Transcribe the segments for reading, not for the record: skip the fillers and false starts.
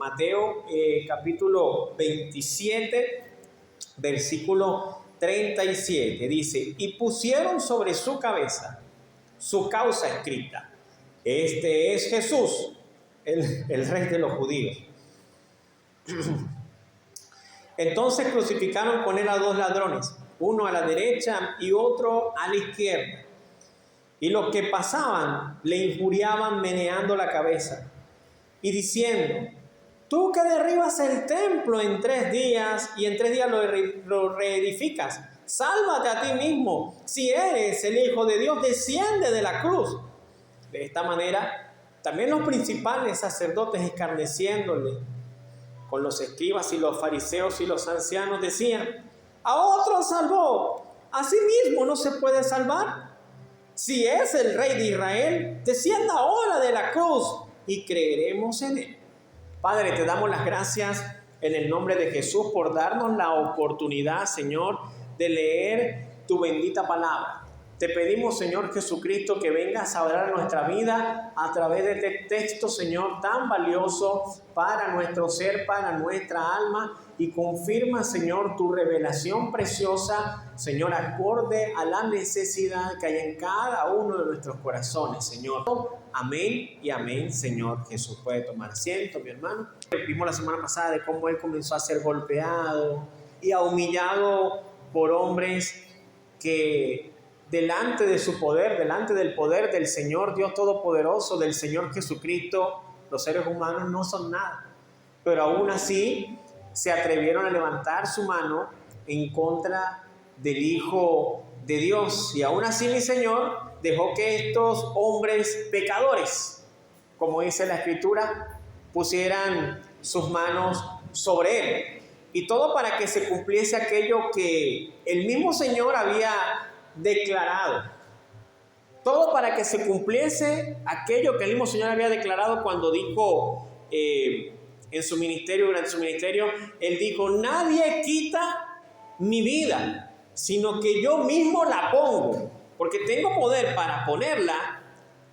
Mateo capítulo 27, versículo 37. Dice: y pusieron sobre su cabeza su causa escrita: este es Jesús, el rey de los judíos. Entonces crucificaron con él a dos ladrones, uno a la derecha y otro a la izquierda. Y los que pasaban le injuriaban meneando la cabeza y diciendo: tú que derribas el templo en 3 días y en 3 días lo reedificas, sálvate a ti mismo. Si eres el Hijo de Dios, desciende de la cruz. De esta manera, también los principales sacerdotes, escarneciéndole con los escribas y los fariseos y los ancianos, decían: a otro salvó, a sí mismo no se puede salvar. Si es el Rey de Israel, descienda ahora de la cruz y creeremos en él. Padre, te damos las gracias en el nombre de Jesús por darnos la oportunidad, Señor, de leer tu bendita palabra. Te pedimos, Señor Jesucristo, que vengas a hablar nuestra vida a través de este texto, Señor, tan valioso para nuestro ser, para nuestra alma, y confirma, Señor, tu revelación preciosa, Señor, acorde a la necesidad que hay en cada uno de nuestros corazones, Señor. Amén y amén, Señor Jesús. Puede tomar asiento, mi hermano. Vimos la semana pasada de cómo él comenzó a ser golpeado y humillado por hombres que delante de su poder, delante del poder del Señor Dios Todopoderoso, del Señor Jesucristo, los seres humanos no son nada. Pero aún así se atrevieron a levantar su mano en contra del Hijo de Dios. Y aún así mi Señor dejó que estos hombres pecadores, como dice la Escritura, pusieran sus manos sobre él. Y todo para que se cumpliese aquello que el mismo Señor había declarado. Todo para que se cumpliese aquello que el mismo Señor había declarado cuando dijo en su ministerio, durante su ministerio, él dijo: nadie quita mi vida, sino que yo mismo la pongo, porque tengo poder para ponerla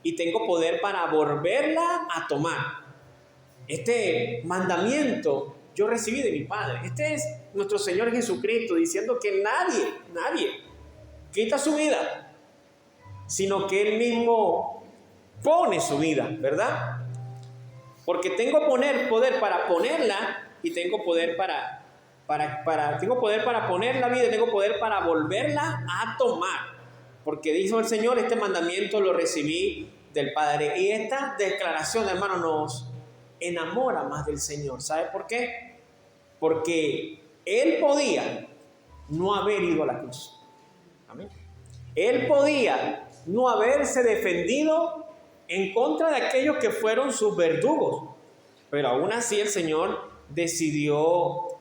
y tengo poder para volverla a tomar. Este mandamiento yo recibí de mi Padre. Este es nuestro Señor Jesucristo diciendo que nadie quita su vida, sino que Él mismo pone su vida, ¿verdad? Porque tengo poder para ponerla y tengo poder tengo poder para poner la vida y tengo poder para volverla a tomar. Porque dijo el Señor: este mandamiento lo recibí del Padre. Y esta declaración, hermano, nos enamora más del Señor. ¿Sabe por qué? Porque Él podía no haber ido a la cruz. Amén. Él podía no haberse defendido en contra de aquellos que fueron sus verdugos, pero aún así el Señor decidió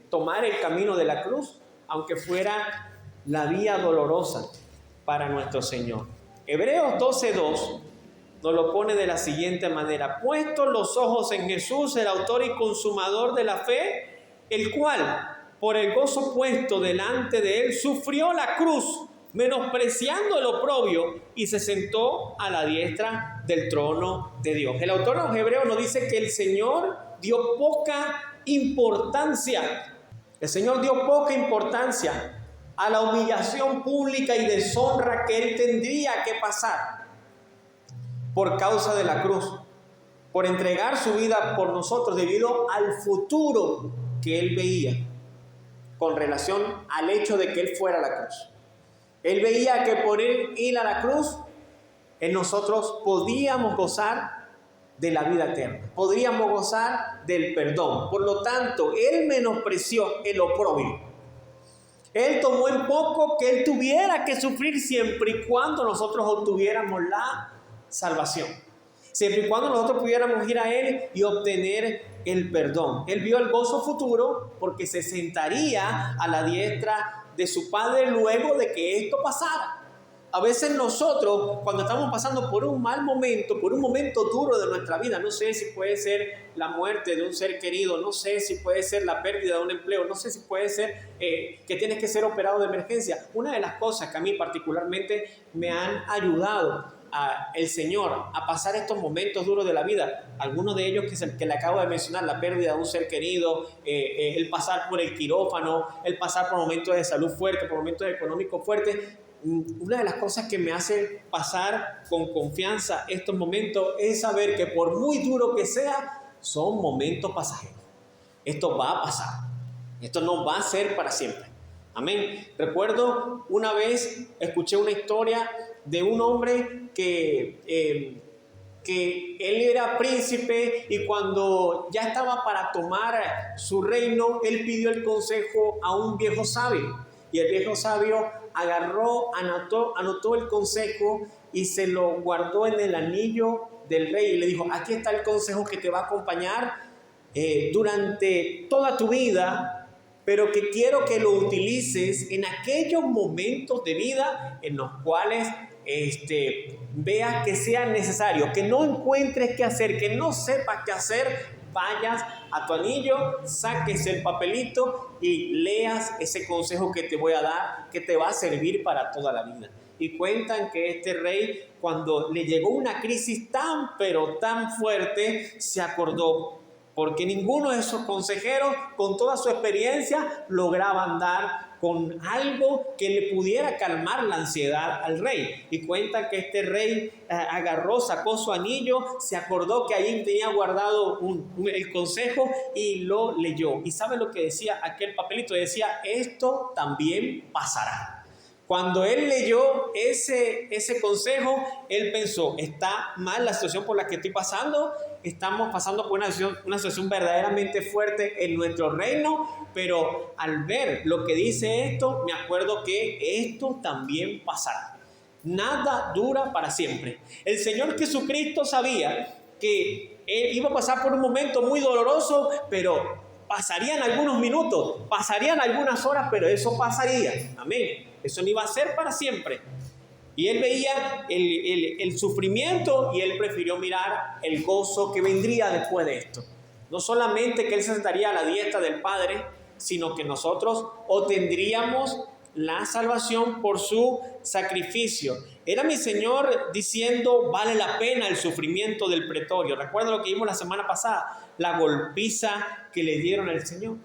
tomar el camino de la cruz, aunque fuera la vía dolorosa para nuestro Señor. Hebreos 12:2 nos lo pone de la siguiente manera: puestos los ojos en Jesús, el autor y consumador de la fe, el cual por el gozo puesto delante de él sufrió la cruz, menospreciando el oprobio, y se sentó a la diestra del trono de Dios. El autor de los Hebreos nos dice que el Señor dio poca importancia. El Señor dio poca importancia a la humillación pública y deshonra que Él tendría que pasar por causa de la cruz, por entregar su vida por nosotros, debido al futuro que Él veía con relación al hecho de que Él fuera a la cruz. Él veía que por Él ir a la cruz, en nosotros podíamos gozar de la vida eterna, podríamos gozar del perdón. Por lo tanto, Él menospreció el oprobio. Él tomó en poco que Él tuviera que sufrir siempre y cuando nosotros obtuviéramos la salvación. Siempre y cuando nosotros pudiéramos ir a Él y obtener el perdón. Él vio el gozo futuro porque se sentaría a la diestra de su Padre luego de que esto pasara. A veces nosotros, cuando estamos pasando por un mal momento, por un momento duro de nuestra vida, no sé si puede ser la muerte de un ser querido, no sé si puede ser la pérdida de un empleo, no sé si puede ser que tienes que ser operado de emergencia. Una de las cosas que a mí particularmente me han ayudado el Señor a pasar estos momentos duros de la vida, algunos de ellos que le acabo de mencionar, la pérdida de un ser querido, el pasar por el quirófano, el pasar por momentos de salud fuertes, por momentos económicos fuertes. Una de las cosas que me hace pasar con confianza estos momentos es saber que por muy duro que sea, son momentos pasajeros. Esto va a pasar, esto no va a ser para siempre. Amén. Recuerdo una vez, escuché una historia de un hombre que él era príncipe y cuando ya estaba para tomar su reino, él pidió el consejo a un viejo sabio. Y el viejo sabio agarró, anotó el consejo y se lo guardó en el anillo del rey. Y le dijo, aquí está el consejo que te va a acompañar durante toda tu vida, pero que quiero que lo utilices en aquellos momentos de vida en los cuales veas que sea necesario, que no encuentres qué hacer, que no sepas qué hacer, vayas a tu anillo, saques el papelito y leas ese consejo que te voy a dar, que te va a servir para toda la vida. Y cuentan que este rey, cuando le llegó una crisis tan, pero tan fuerte, se acordó, porque ninguno de esos consejeros, con toda su experiencia, lograban dar con algo que le pudiera calmar la ansiedad al rey. Y cuenta que este rey agarró, sacó su anillo, se acordó que allí tenía guardado el consejo y lo leyó. ¿Y sabe lo que decía aquel papelito? Decía, esto también pasará. Cuando él leyó ese consejo, él pensó, está mal la situación por la que estoy pasando, estamos pasando por una situación verdaderamente fuerte en nuestro reino, pero al ver lo que dice esto, me acuerdo que esto también pasará. Nada dura para siempre. El Señor Jesucristo sabía que él iba a pasar por un momento muy doloroso, pero pasarían algunos minutos, pasarían algunas horas, pero eso pasaría. Amén. Eso no iba a ser para siempre. Y él veía el sufrimiento y él prefirió mirar el gozo que vendría después de esto. No solamente que él se sentaría a la diestra del Padre, sino que nosotros obtendríamos la salvación por su sacrificio. Era mi Señor diciendo, vale la pena el sufrimiento del pretorio. Recuerda lo que vimos la semana pasada, la golpiza que le dieron al Señor.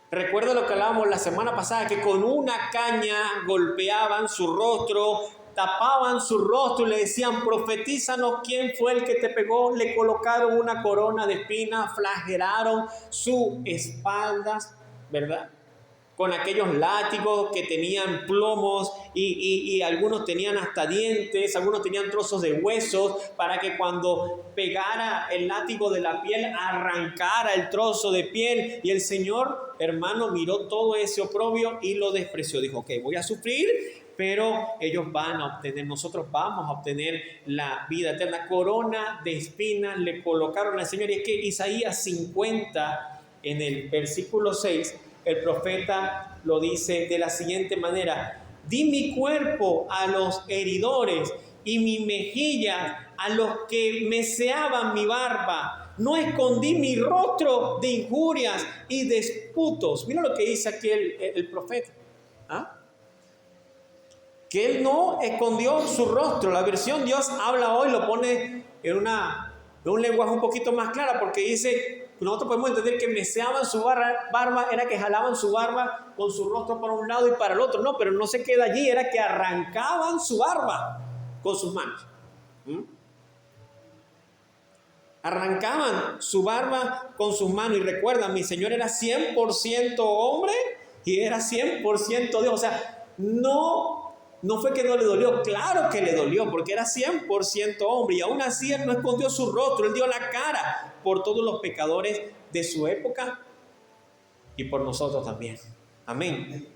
Recuerda lo que hablábamos la semana pasada, que con una caña golpeaban su rostro, tapaban su rostro y le decían, profetízanos quién fue el que te pegó. Le colocaron una corona de espinas, flagelaron sus espaldas, ¿verdad? Con aquellos látigos que tenían plomos y algunos tenían hasta dientes, algunos tenían trozos de huesos para que cuando pegara el látigo de la piel arrancara el trozo de piel. Y el Señor, hermano, miró todo ese oprobio y lo despreció. Dijo, ok, voy a sufrir, pero ellos van a obtener, nosotros vamos a obtener la vida eterna. Corona de espinas le colocaron al Señor. Y es que Isaías 50, en el versículo 6, el profeta lo dice de la siguiente manera, di mi cuerpo a los heridores y mi mejilla a los que meseaban mi barba. No escondí mi rostro de injurias y disputos. Mira lo que dice aquí el profeta. Que él no escondió su rostro. La versión Dios habla hoy lo pone en un lenguaje un poquito más claro, porque dice, nosotros podemos entender que meseaban su barba, era que jalaban su barba con su rostro para un lado y para el otro. No, pero no se queda allí, era que arrancaban su barba con sus manos. Arrancaban su barba con sus manos. Y recuerdan, mi Señor era 100% hombre y era 100% Dios. O sea, no fue que no le dolió, claro que le dolió, porque era 100% hombre. Y aún así él no escondió su rostro, él dio la cara por todos los pecadores de su época y por nosotros también. Amén.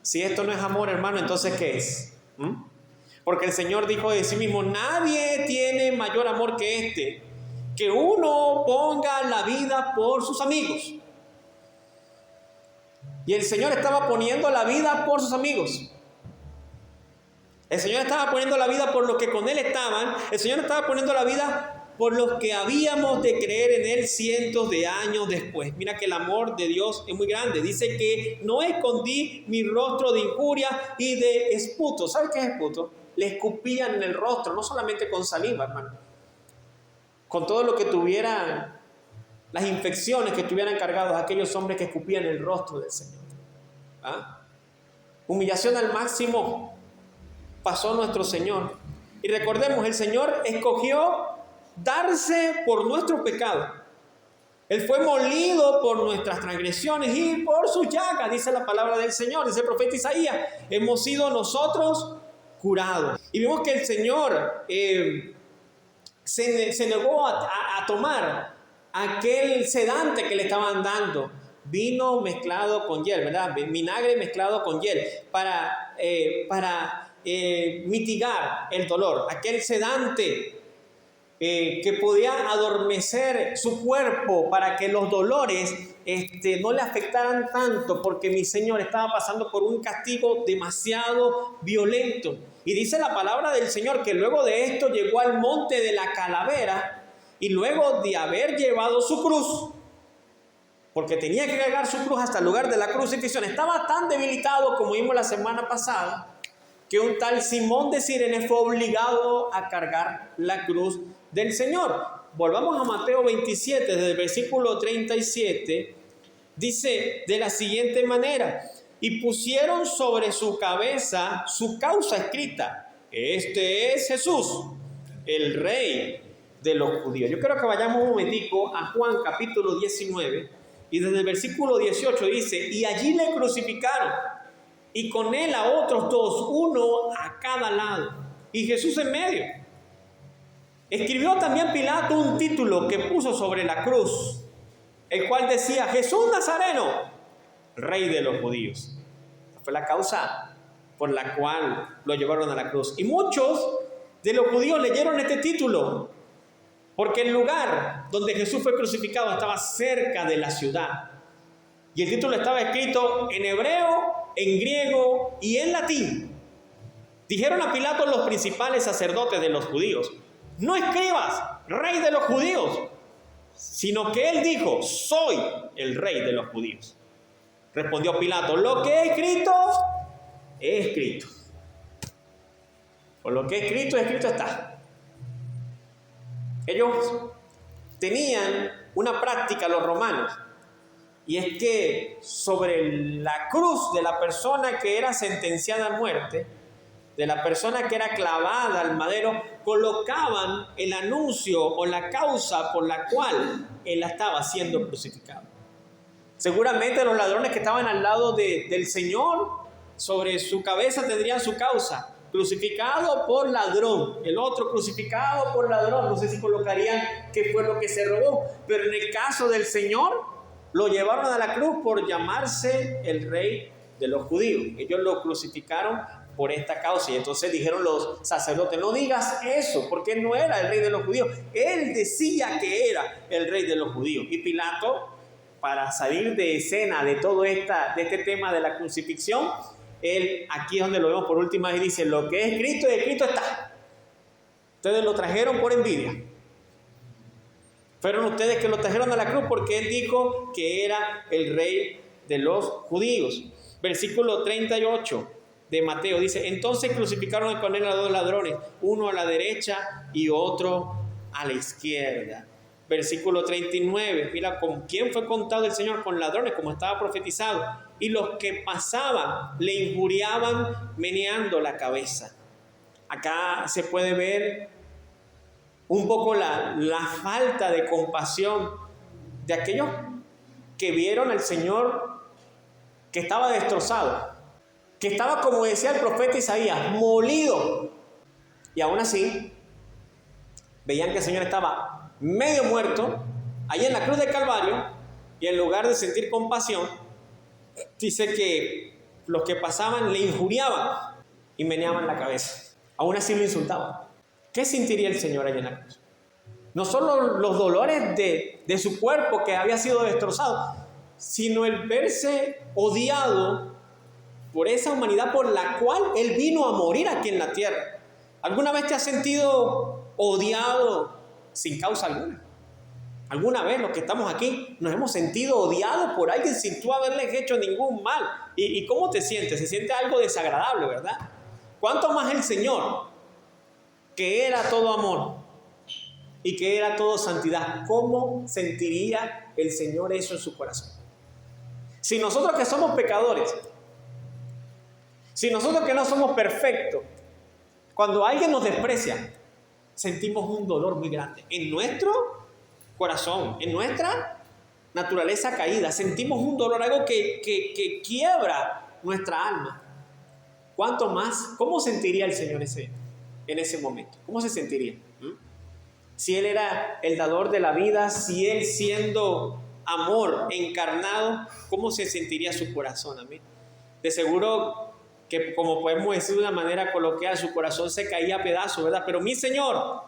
Si esto no es amor, hermano, entonces ¿qué es? Porque el Señor dijo de sí mismo, nadie tiene mayor amor que este, que uno ponga la vida por sus amigos. Y el Señor estaba poniendo la vida por sus amigos. El Señor estaba poniendo la vida por los que con Él estaban. El Señor estaba poniendo la vida por los que habíamos de creer en Él cientos de años después. Mira que el amor de Dios es muy grande. Dice que no escondí mi rostro de injuria y de esputo. ¿Sabes qué es esputo? le escupían en el rostro, no solamente con saliva, hermano, con todo lo que tuvieran, las infecciones que estuvieran cargados aquellos hombres que escupían el rostro del Señor. ¿Ah? Humillación al máximo pasó nuestro Señor. Y recordemos, el Señor escogió darse por nuestro pecado. Él fue molido por nuestras transgresiones y por sus llagas, dice la palabra del Señor, dice el profeta Isaías, hemos sido nosotros curados. Y vimos que el Señor se negó a tomar aquel sedante que le estaban dando, vino mezclado con hiel, ¿verdad? Vinagre mezclado con hiel, para mitigar el dolor, aquel sedante que podía adormecer su cuerpo para que los dolores no le afectaran tanto, porque mi Señor estaba pasando por un castigo demasiado violento. Y dice la palabra del Señor que luego de esto llegó al monte de la calavera, y luego de haber llevado su cruz, porque tenía que cargar su cruz hasta el lugar de la crucifixión, estaba tan debilitado, como vimos la semana pasada, que un tal Simón de Cirene fue obligado a cargar la cruz del Señor. Volvamos a Mateo 27, desde el versículo 37, dice de la siguiente manera: y pusieron sobre su cabeza su causa escrita, este es Jesús, el Rey de los judíos. Yo quiero que vayamos un momentico a Juan capítulo 19, y desde el versículo 18 dice: y allí le crucificaron, y con él a otros dos, uno a cada lado, y Jesús en medio. Escribió también Pilato un título que puso sobre la cruz, el cual decía: Jesús Nazareno, Rey de los judíos. Fue la causa por la cual lo llevaron a la cruz. Y muchos de los judíos leyeron este título, porque el lugar donde Jesús fue crucificado estaba cerca de la ciudad. Y el título estaba escrito en hebreo, en griego y en latín. Dijeron a Pilato los principales sacerdotes de los judíos: no escribas Rey de los judíos, sino que él dijo: soy el Rey de los judíos. Respondió Pilato: lo que he escrito, he escrito. Por lo que he escrito, escrito está. Ellos tenían una práctica, los romanos, y es que sobre la cruz de la persona que era sentenciada a muerte, de la persona que era clavada al madero, colocaban el anuncio o la causa por la cual él estaba siendo crucificado. Seguramente los ladrones que estaban al lado del Señor, sobre su cabeza tendrían su causa: crucificado por ladrón, el otro crucificado por ladrón. No sé si colocarían qué fue lo que se robó, pero en el caso del Señor, lo llevaron a la cruz por llamarse el Rey de los judíos. Ellos lo crucificaron por esta causa, y entonces dijeron los sacerdotes: no digas eso, porque él no era el Rey de los judíos, él decía que era el Rey de los judíos. Y Pilato, para salir de escena de todo este tema de la crucifixión, él, aquí es donde lo vemos por última vez, dice: lo que es escrito está. Ustedes lo trajeron por envidia. Fueron ustedes que lo trajeron a la cruz, porque él dijo que era el Rey de los judíos. Versículo 38 de Mateo dice: entonces crucificaron con él a dos ladrones, uno a la derecha y otro a la izquierda. Versículo 39, mira con quién fue contado el Señor: con ladrones, como estaba profetizado. Y los que pasaban le injuriaban meneando la cabeza. Acá se puede ver un poco la falta de compasión de aquellos que vieron al Señor que estaba destrozado, que estaba, como decía el profeta Isaías, molido. Y aún así, veían que el Señor estaba medio muerto, allí en la cruz del Calvario, y en lugar de sentir compasión, dice que los que pasaban le injuriaban y meneaban la cabeza. Aún así lo insultaban. ¿Qué sentiría el Señor allí en la cruz? No solo los dolores de su cuerpo que había sido destrozado, sino el verse odiado por esa humanidad por la cual Él vino a morir aquí en la tierra. ¿Alguna vez te has sentido odiado sin causa alguna? ¿Alguna vez los que estamos aquí nos hemos sentido odiados por alguien sin tú haberles hecho ningún mal? ¿Y cómo te sientes? Se siente algo desagradable, ¿verdad? ¿Cuánto más el Señor, que era todo amor y que era todo santidad? ¿Cómo sentiría el Señor eso en su corazón? Si nosotros que somos pecadores, si nosotros que no somos perfectos, cuando alguien nos desprecia, sentimos un dolor muy grande en nuestro corazón, en nuestra naturaleza caída. Sentimos un dolor, algo que quiebra nuestra alma. ¿Cuánto más? ¿Cómo sentiría el Señor en ese momento? ¿Cómo se sentiría? Si Él era el dador de la vida, si Él siendo amor encarnado, ¿cómo se sentiría su corazón? Amén. De seguro que, como podemos decir de una manera coloquial, su corazón se caía a pedazos, ¿verdad? Pero mi Señor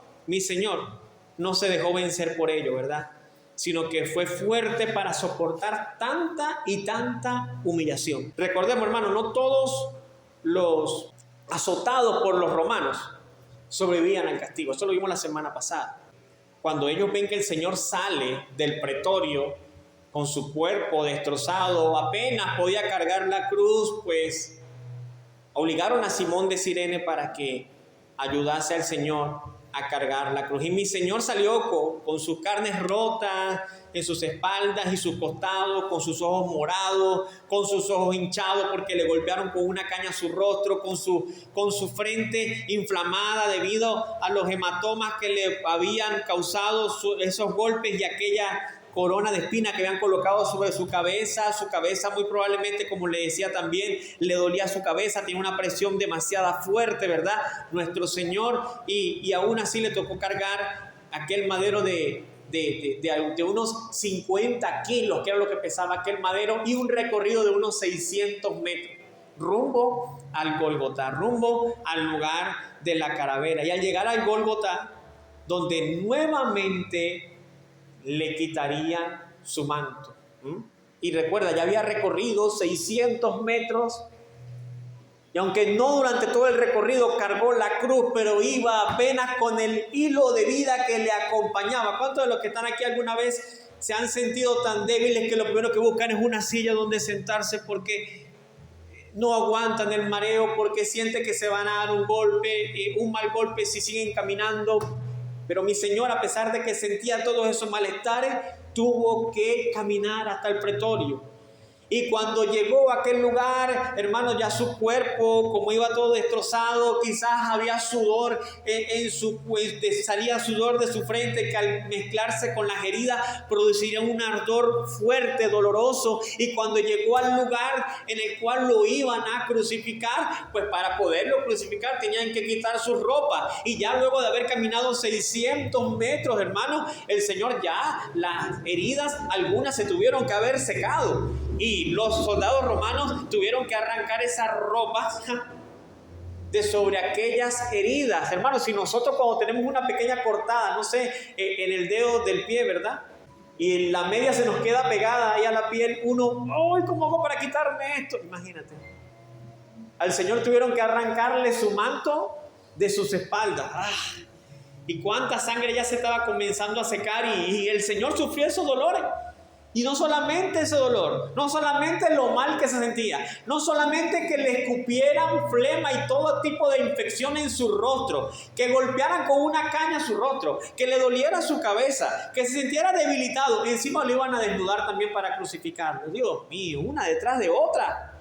no se dejó vencer por ello, ¿verdad? Sino que fue fuerte para soportar tanta y tanta humillación. Recordemos, hermano, no todos los azotados por los romanos sobrevivían al castigo. Esto lo vimos la semana pasada. Cuando ellos ven que el Señor sale del pretorio con su cuerpo destrozado, apenas podía cargar la cruz, pues obligaron a Simón de Cirene para que ayudase al Señor a cargar la cruz. Y mi Señor salió con sus carnes rotas en sus espaldas y sus costados, con sus ojos morados, con sus ojos hinchados porque le golpearon con una caña su rostro, con su frente inflamada debido a los hematomas que le habían causado esos golpes y aquella corona de espina que habían colocado sobre su cabeza muy probablemente, como le decía también, le dolía su cabeza, tenía una presión demasiado fuerte, ¿verdad? Nuestro Señor, y aún así le tocó cargar aquel madero de unos 50 kilos, que era lo que pesaba aquel madero, y un recorrido de unos 600 metros, rumbo al Gólgota, rumbo al lugar de la calavera. Y al llegar al Gólgota, donde nuevamente le quitarían su manto. Y recuerda, ya había recorrido 600 metros y aunque no durante todo el recorrido cargó la cruz, pero iba apenas con el hilo de vida que le acompañaba. ¿Cuántos de los que están aquí alguna vez se han sentido tan débiles que lo primero que buscan es una silla donde sentarse porque no aguantan el mareo, porque sienten que se van a dar un mal golpe si siguen caminando? Pero mi Señor, a pesar de que sentía todos esos malestares, tuvo que caminar hasta el pretorio. Y cuando llegó a aquel lugar, hermanos, ya su cuerpo, como iba todo destrozado, quizás había sudor salía sudor de su frente, que al mezclarse con las heridas produciría un ardor fuerte, doloroso. Y cuando llegó al lugar en el cual lo iban a crucificar, pues para poderlo crucificar tenían que quitar sus ropas. Y ya luego de haber caminado 600 metros, hermanos, el Señor ya, las heridas, algunas se tuvieron que haber secado. Y los soldados romanos tuvieron que arrancar esas ropas de sobre aquellas heridas. Hermanos, si nosotros cuando tenemos una pequeña cortada, no sé, en el dedo del pie, ¿verdad? Y la media se nos queda pegada ahí a la piel, uno, ¡ay, cómo hago para quitarme esto! Imagínate. Al Señor tuvieron que arrancarle su manto de sus espaldas. Y cuánta sangre ya se estaba comenzando a secar y el Señor sufrió esos dolores. Y no solamente ese dolor, no solamente lo mal que se sentía, no solamente que le escupieran flema y todo tipo de infección en su rostro, que golpearan con una caña su rostro, que le doliera su cabeza, que se sintiera debilitado, encima lo iban a desnudar también para crucificarlo. Dios mío, una detrás de otra.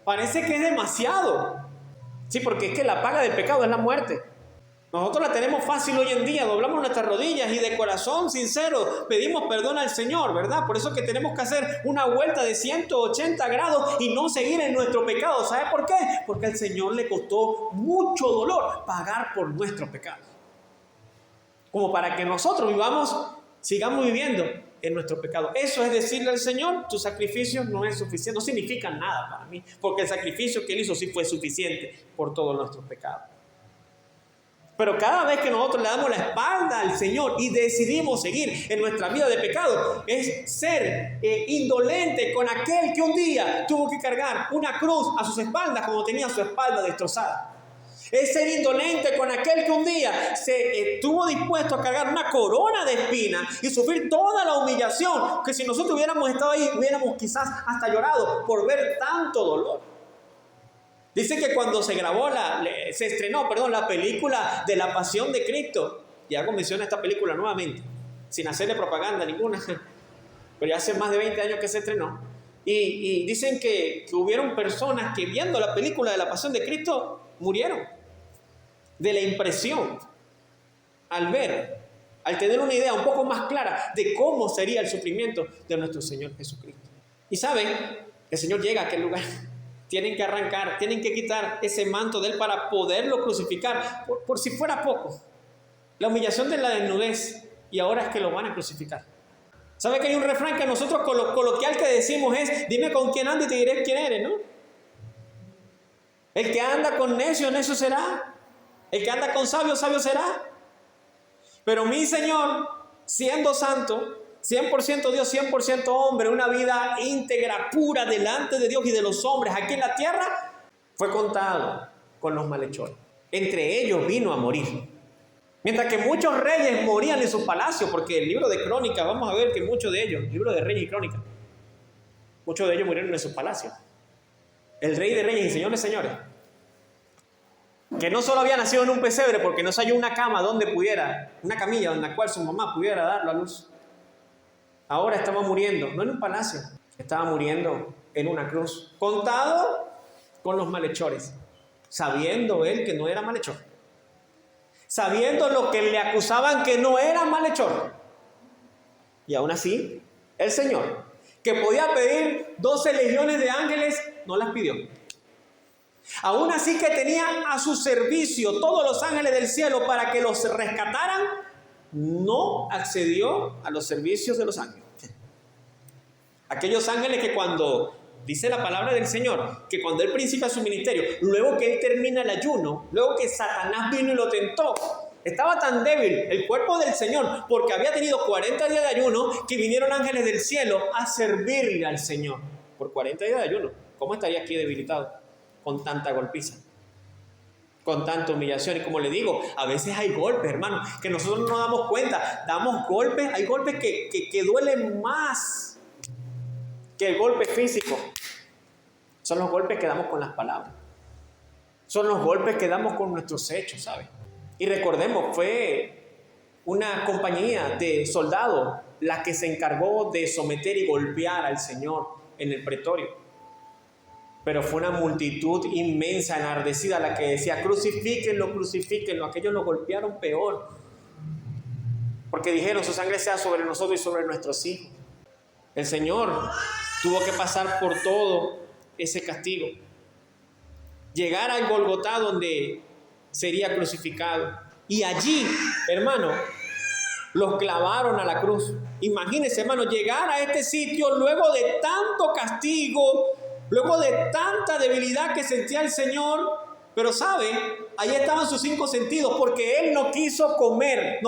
Parece que es demasiado. Sí, porque es que la paga del pecado es la muerte. Nosotros la tenemos fácil hoy en día, doblamos nuestras rodillas y de corazón sincero pedimos perdón al Señor, ¿verdad? Por eso es que tenemos que hacer una vuelta de 180 grados y no seguir en nuestro pecado. ¿Sabe por qué? Porque al Señor le costó mucho dolor pagar por nuestros pecados. Como para que nosotros sigamos viviendo en nuestro pecado. Eso es decirle al Señor, tu sacrificio no es suficiente, no significa nada para mí, porque el sacrificio que Él hizo sí fue suficiente por todos nuestros pecados. Pero cada vez que nosotros le damos la espalda al Señor y decidimos seguir en nuestra vida de pecado, es ser indolente con aquel que un día tuvo que cargar una cruz a sus espaldas como tenía su espalda destrozada. Es ser indolente con aquel que un día se estuvo dispuesto a cargar una corona de espinas y sufrir toda la humillación que si nosotros hubiéramos estado ahí, hubiéramos quizás hasta llorado por ver tanto dolor. Dice que cuando se estrenó la película de la Pasión de Cristo, y hago mención a esta película nuevamente, sin hacerle propaganda ninguna, pero ya hace más de 20 años que se estrenó, y dicen que hubieron personas que viendo la película de la Pasión de Cristo murieron de la impresión al tener una idea un poco más clara de cómo sería el sufrimiento de nuestro Señor Jesucristo. Y saben, el Señor llega a aquel lugar. Tienen que arrancar, tienen que quitar ese manto de Él para poderlo crucificar, por si fuera poco. La humillación de la desnudez, y ahora es que lo van a crucificar. ¿Sabe que hay un refrán que nosotros coloquial que decimos es: dime con quién andas y te diré quién eres, ¿no? El que anda con necio, necio será. El que anda con sabio, sabio será. Pero mi Señor, siendo santo, 100% Dios, 100% hombre, una vida íntegra, pura delante de Dios y de los hombres aquí en la tierra, fue contado con los malhechores. Entre ellos vino a morir. Mientras que muchos reyes morían en sus palacios, porque el libro de Crónicas, vamos a ver que muchos de ellos, libro de Reyes y Crónicas, muchos de ellos murieron en sus palacios. El Rey de Reyes y Señor de Señores, que no solo había nacido en un pesebre porque no se halló una cama donde pudiera, una camilla en la cual su mamá pudiera darlo a luz. Ahora estaba muriendo, no en un palacio, estaba muriendo en una cruz, contado con los malhechores, sabiendo él que no era malhechor, sabiendo lo que le acusaban que no era malhechor. Y aún así, el Señor, que podía pedir 12 legiones de ángeles, no las pidió. Aún así que tenía a su servicio todos los ángeles del cielo para que los rescataran, no accedió a los servicios de los ángeles. Aquellos ángeles que cuando, dice la palabra del Señor, que cuando Él principia su ministerio, luego que Él termina el ayuno, luego que Satanás vino y lo tentó, estaba tan débil el cuerpo del Señor, porque había tenido 40 días de ayuno, que vinieron ángeles del cielo a servirle al Señor. Por 40 días de ayuno, ¿cómo estaría aquí debilitado? Con tanta golpiza, con tanta humillación. Y como le digo, a veces hay golpes, hermano, que nosotros no nos damos cuenta. Damos golpes, hay golpes que duelen más que el golpe físico. Son los golpes que damos con las palabras. Son los golpes que damos con nuestros hechos, ¿sabe? Y recordemos, fue una compañía de soldados la que se encargó de someter y golpear al Señor en el pretorio. Pero fue una multitud inmensa, enardecida, la que decía: crucifíquenlo, crucifíquenlo. Aquellos lo golpearon peor, porque dijeron: su sangre sea sobre nosotros y sobre nuestros hijos. El Señor tuvo que pasar por todo ese castigo, llegar al Golgotá, donde sería crucificado, y allí, hermano, los clavaron a la cruz. Imagínense, hermano, llegar a este sitio luego de tanto castigo, luego de tanta debilidad que sentía el Señor. Pero sabe, ahí estaban sus 5 sentidos, porque Él no quiso tomar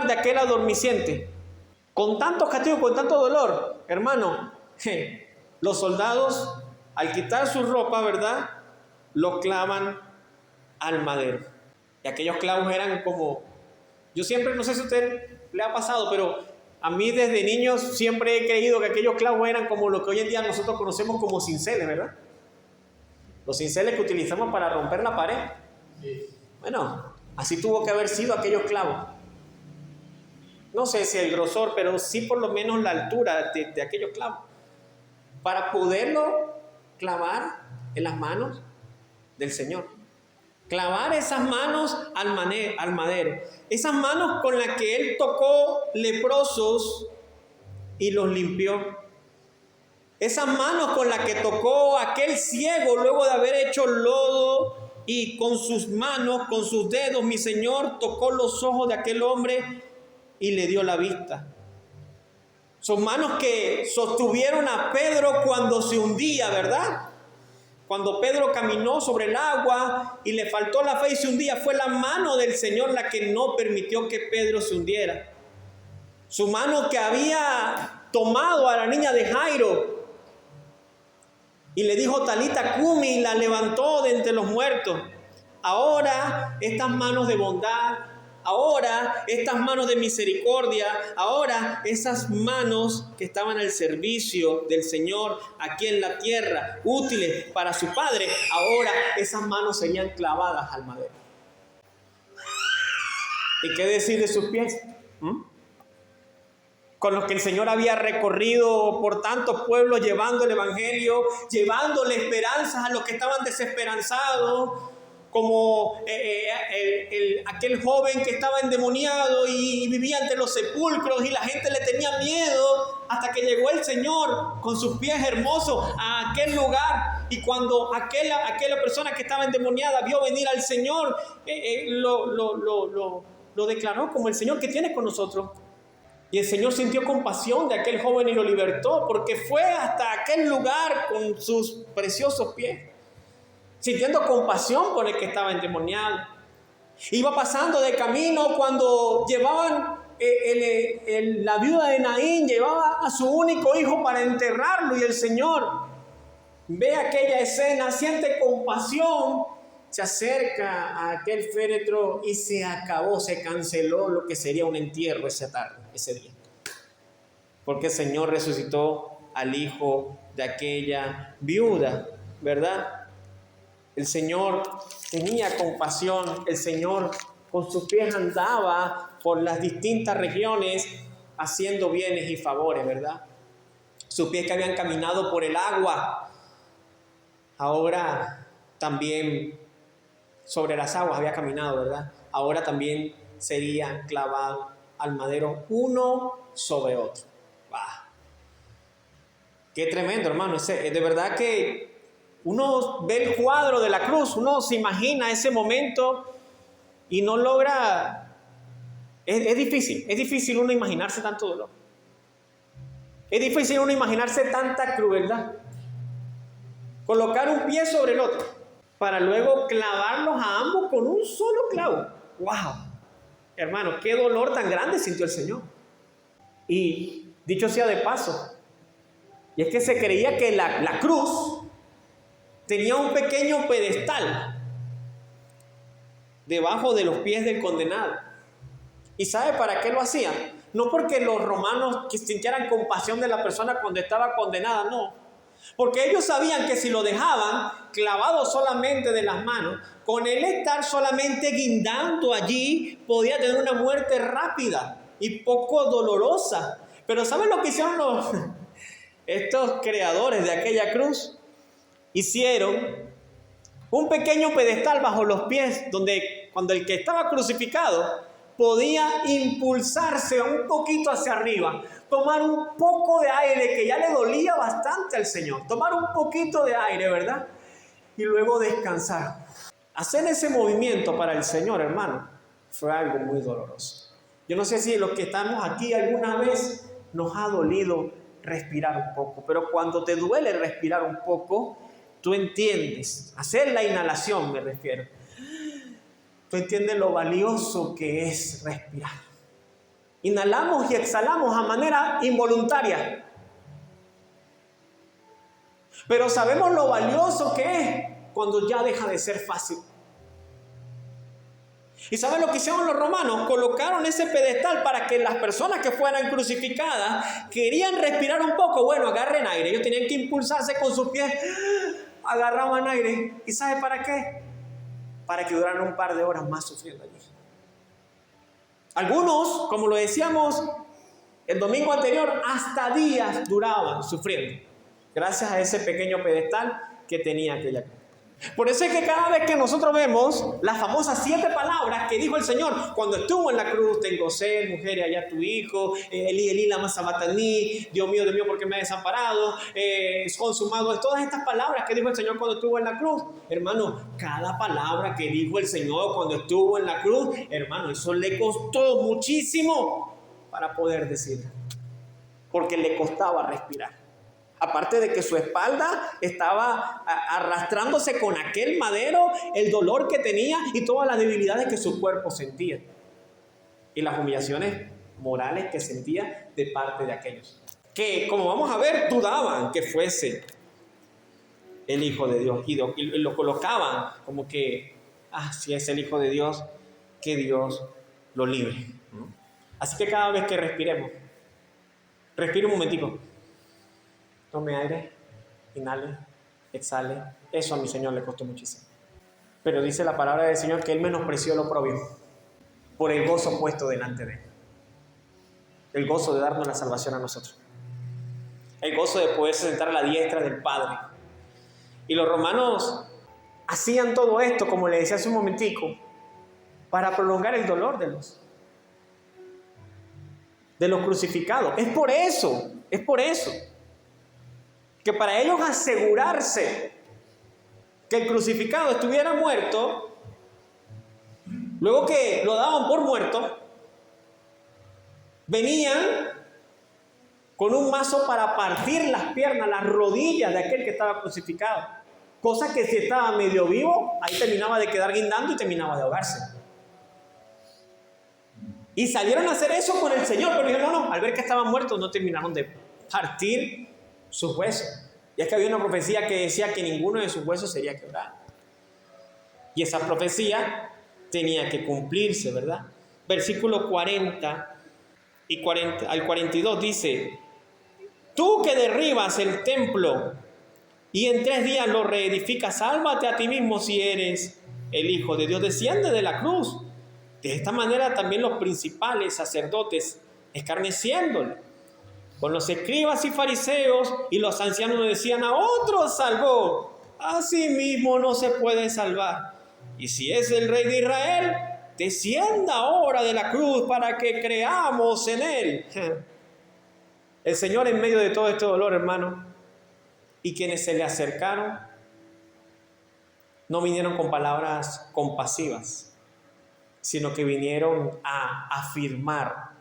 de aquel adormiciente. Con tanto castigo, con tanto dolor, hermano, los soldados, al quitar su ropa, ¿verdad?, los clavan al madero. Y aquellos clavos eran como, yo siempre, no sé si a usted le ha pasado, pero a mí desde niño siempre he creído que aquellos clavos eran como lo que hoy en día nosotros conocemos como cinceles, ¿verdad? Los cinceles que utilizamos para romper la pared. Bueno, así tuvo que haber sido aquellos clavos. No sé si el grosor, pero sí por lo menos la altura de aquellos clavos, para poderlo clavar en las manos del Señor. Clavar esas manos al madero. Esas manos con las que Él tocó leprosos y los limpió. Esas manos con las que tocó aquel ciego luego de haber hecho lodo, y con sus manos, con sus dedos, mi Señor tocó los ojos de aquel hombre y le dio la vista. Son manos que sostuvieron a Pedro cuando se hundía, ¿verdad? Cuando Pedro caminó sobre el agua y le faltó la fe y se hundía, fue la mano del Señor la que no permitió que Pedro se hundiera. Su mano que había tomado a la niña de Jairo y le dijo: Talita cumi, y la levantó de entre los muertos. Ahora estas manos de bondad, ahora estas manos de misericordia, ahora esas manos que estaban al servicio del Señor aquí en la tierra, útiles para su Padre, ahora esas manos serían clavadas al madero. ¿Y qué decir de sus pies? Con los que el Señor había recorrido por tantos pueblos, llevando el evangelio, llevándole esperanzas a los que estaban desesperanzados, como aquel joven que estaba endemoniado y vivía entre los sepulcros y la gente le tenía miedo, hasta que llegó el Señor con sus pies hermosos a aquel lugar. Y cuando aquella persona que estaba endemoniada vio venir al Señor, lo declaró como el Señor que tiene con nosotros. Y el Señor sintió compasión de aquel joven y lo libertó, porque fue hasta aquel lugar con sus preciosos pies, sintiendo compasión por el que estaba endemoniado. Iba pasando de camino cuando llevaban, la viuda de Naín llevaba a su único hijo para enterrarlo, y el Señor ve aquella escena, siente compasión, se acerca a aquel féretro y se acabó, se canceló lo que sería un entierro esa tarde, ese día. Porque el Señor resucitó al hijo de aquella viuda, ¿verdad? El Señor tenía compasión, el Señor con sus pies andaba por las distintas regiones haciendo bienes y favores, ¿verdad? Sus pies que habían caminado por el agua, ahora también sobre las aguas había caminado, ¿verdad? Ahora también sería clavado al madero uno sobre otro. ¡Wow! ¡Qué tremendo, hermano! De verdad que uno ve el cuadro de la cruz, uno se imagina ese momento y no logra... Es difícil uno imaginarse tanto dolor. Es difícil uno imaginarse tanta crueldad. Colocar un pie sobre el otro para luego clavarlos a ambos con un solo clavo. ¡Wow! Hermano, qué dolor tan grande sintió el Señor. Y dicho sea de paso, y es que se creía que la cruz tenía un pequeño pedestal debajo de los pies del condenado. ¿Y sabe para qué lo hacían? No porque los romanos sintieran compasión de la persona cuando estaba condenada, no. Porque ellos sabían que si lo dejaban clavado solamente de las manos, con él estar solamente guindando allí, podía tener una muerte rápida y poco dolorosa. Pero ¿saben lo que hicieron estos creadores de aquella cruz? Hicieron un pequeño pedestal bajo los pies, donde cuando el que estaba crucificado podía impulsarse un poquito hacia arriba, tomar un poco de aire, que ya le dolía bastante al Señor, tomar un poquito de aire, ¿verdad? Y luego descansar. Hacer ese movimiento para el Señor, hermano, fue algo muy doloroso. Yo no sé si los que estamos aquí alguna vez nos ha dolido respirar un poco, pero cuando te duele respirar un poco, tú entiendes, hacer la inhalación me refiero, tú entiendes lo valioso que es respirar. Inhalamos y exhalamos a manera involuntaria, pero sabemos lo valioso que es cuando ya deja de ser fácil. ¿Y saben lo que hicieron los romanos? Colocaron ese pedestal para que las personas que fueran crucificadas querían respirar un poco. Bueno, agarren aire. Ellos tenían que impulsarse con sus pies. Agarraban aire. ¿Y sabe para qué? Para que duraran un par de horas más sufriendo allí. Algunos, como lo decíamos el domingo anterior, hasta días duraban sufriendo, gracias a ese pequeño pedestal que tenía aquella cruz. Por eso es que cada vez que nosotros vemos las famosas 7 palabras que dijo el Señor cuando estuvo en la cruz: tengo sed, mujer, y allá tu hijo, Elí, Elí, lama sabactani, Dios mío, ¿por qué me has desamparado? Es consumado. Es todas estas palabras que dijo el Señor cuando estuvo en la cruz. Hermano, cada palabra que dijo el Señor cuando estuvo en la cruz, hermano, eso le costó muchísimo para poder decirlo, porque le costaba respirar. Aparte de que su espalda estaba arrastrándose con aquel madero, el dolor que tenía y todas las debilidades que su cuerpo sentía. Y las humillaciones morales que sentía de parte de aquellos que, como vamos a ver, dudaban que fuese el Hijo de Dios. Y lo colocaban como que, si es el Hijo de Dios, que Dios lo libre. Así que cada vez que respiremos, respire un momentico. Tome aire, inhale, exhale. Eso a mi Señor le costó muchísimo. Pero dice la palabra del Señor que Él menospreció lo propio por el gozo puesto delante de Él. El gozo de darnos la salvación a nosotros. El gozo de poderse sentar a la diestra del Padre. Y los romanos hacían todo esto, como le decía hace un momentico, para prolongar el dolor de los crucificados. Es por eso que para ellos asegurarse que el crucificado estuviera muerto, luego que lo daban por muerto, venían con un mazo para partir las piernas, las rodillas de aquel que estaba crucificado. Cosa que si estaba medio vivo, ahí terminaba de quedar guindando y terminaba de ahogarse. Y salieron a hacer eso con el Señor, pero dijeron, no, al ver que estaba muerto, no terminaron de partir sus huesos. Y es que había una profecía que decía que ninguno de sus huesos sería quebrado. Y esa profecía tenía que cumplirse, ¿verdad? Versículo 40 al 42 dice: tú que derribas el templo y en 3 días lo reedificas, sálvate a ti mismo si eres el Hijo de Dios. Desciende de la cruz. De esta manera también los principales sacerdotes, escarneciéndole, con los escribas y fariseos y los ancianos, le decían: a otros salvó, a sí mismo no se puede salvar. Y si es el Rey de Israel, descienda ahora de la cruz para que creamos en él. El Señor, en medio de todo este dolor, hermano, y quienes se le acercaron, no vinieron con palabras compasivas, sino que vinieron a afirmar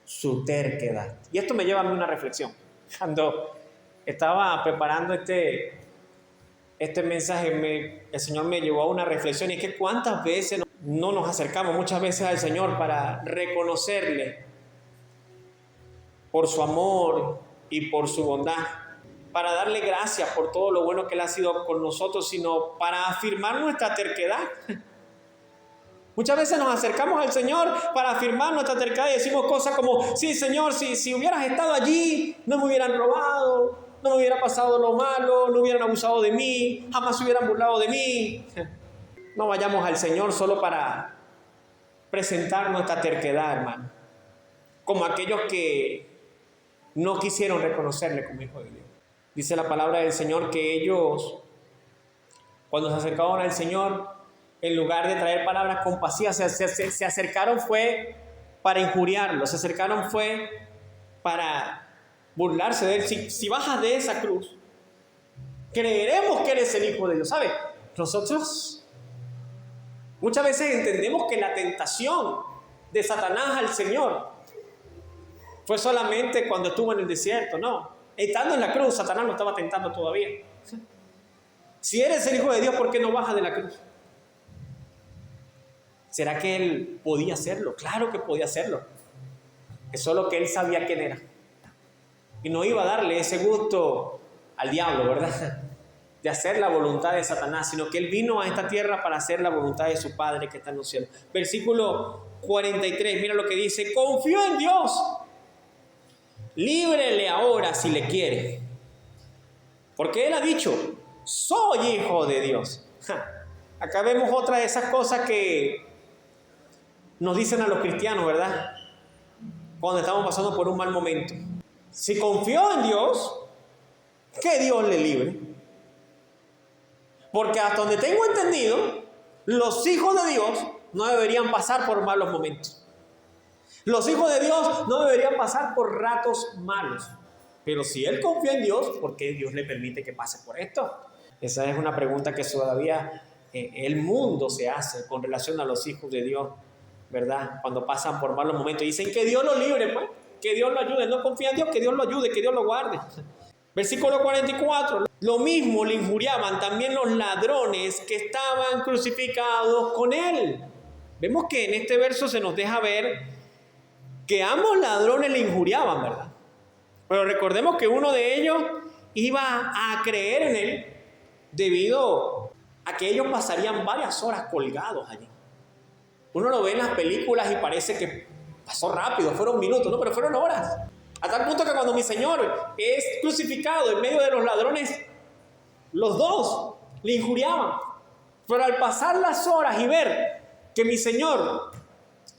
su terquedad. Y esto me lleva a mí una reflexión. Cuando estaba preparando este mensaje, el Señor me llevó a una reflexión, y es que cuántas veces no nos acercamos muchas veces al Señor para reconocerle por su amor y por su bondad, para darle gracias por todo lo bueno que Él ha sido con nosotros, sino para afirmar nuestra terquedad. Muchas veces nos acercamos al Señor para afirmar nuestra terquedad y decimos cosas como: sí, Señor, si hubieras estado allí, no me hubieran robado, no me hubiera pasado lo malo, no hubieran abusado de mí, jamás se hubieran burlado de mí. No vayamos al Señor solo para presentar nuestra terquedad, hermano, como aquellos que no quisieron reconocerle como Hijo de Dios. Dice la palabra del Señor que ellos, cuando se acercaron al Señor, en lugar de traer palabras compasivas, se acercaron fue para injuriarlo, se acercaron fue para burlarse de él. Si bajas de esa cruz, creeremos que eres el Hijo de Dios. ¿Sabe? Nosotros muchas veces entendemos que la tentación de Satanás al Señor fue solamente cuando estuvo en el desierto. No, estando en la cruz, Satanás lo estaba tentando todavía. Si eres el Hijo de Dios, ¿por qué no bajas de la cruz? ¿Será que Él podía hacerlo? Claro que podía hacerlo. Es solo que Él sabía quién era. Y no iba a darle ese gusto al diablo, ¿verdad? De hacer la voluntad de Satanás, sino que Él vino a esta tierra para hacer la voluntad de su Padre que está en los cielos. Versículo 43, mira lo que dice: confío en Dios, líbrele ahora si le quiere. Porque Él ha dicho: soy hijo de Dios. Acá vemos otra de esas cosas que nos dicen a los cristianos, ¿verdad? Cuando estamos pasando por un mal momento. Si confió en Dios, que Dios le libre. Porque hasta donde tengo entendido, los hijos de Dios no deberían pasar por malos momentos. Los hijos de Dios no deberían pasar por ratos malos. Pero si él confía en Dios, ¿por qué Dios le permite que pase por esto? Esa es una pregunta que todavía el mundo se hace con relación a los hijos de Dios, ¿verdad? Cuando pasan por malos momentos, dicen que Dios lo libre, pues, que Dios lo ayude. No confía en Dios, que Dios lo ayude, que Dios lo guarde. Versículo 44. Lo mismo le injuriaban también los ladrones que estaban crucificados con él. Vemos que en este verso se nos deja ver que ambos ladrones le injuriaban, ¿verdad? Pero recordemos que uno de ellos iba a creer en él debido a que ellos pasarían varias horas colgados allí. Uno lo ve en las películas y parece que pasó rápido, fueron minutos, no, pero fueron horas. A tal punto que cuando mi Señor es crucificado en medio de los ladrones, los dos le injuriaban. Pero al pasar las horas y ver que mi Señor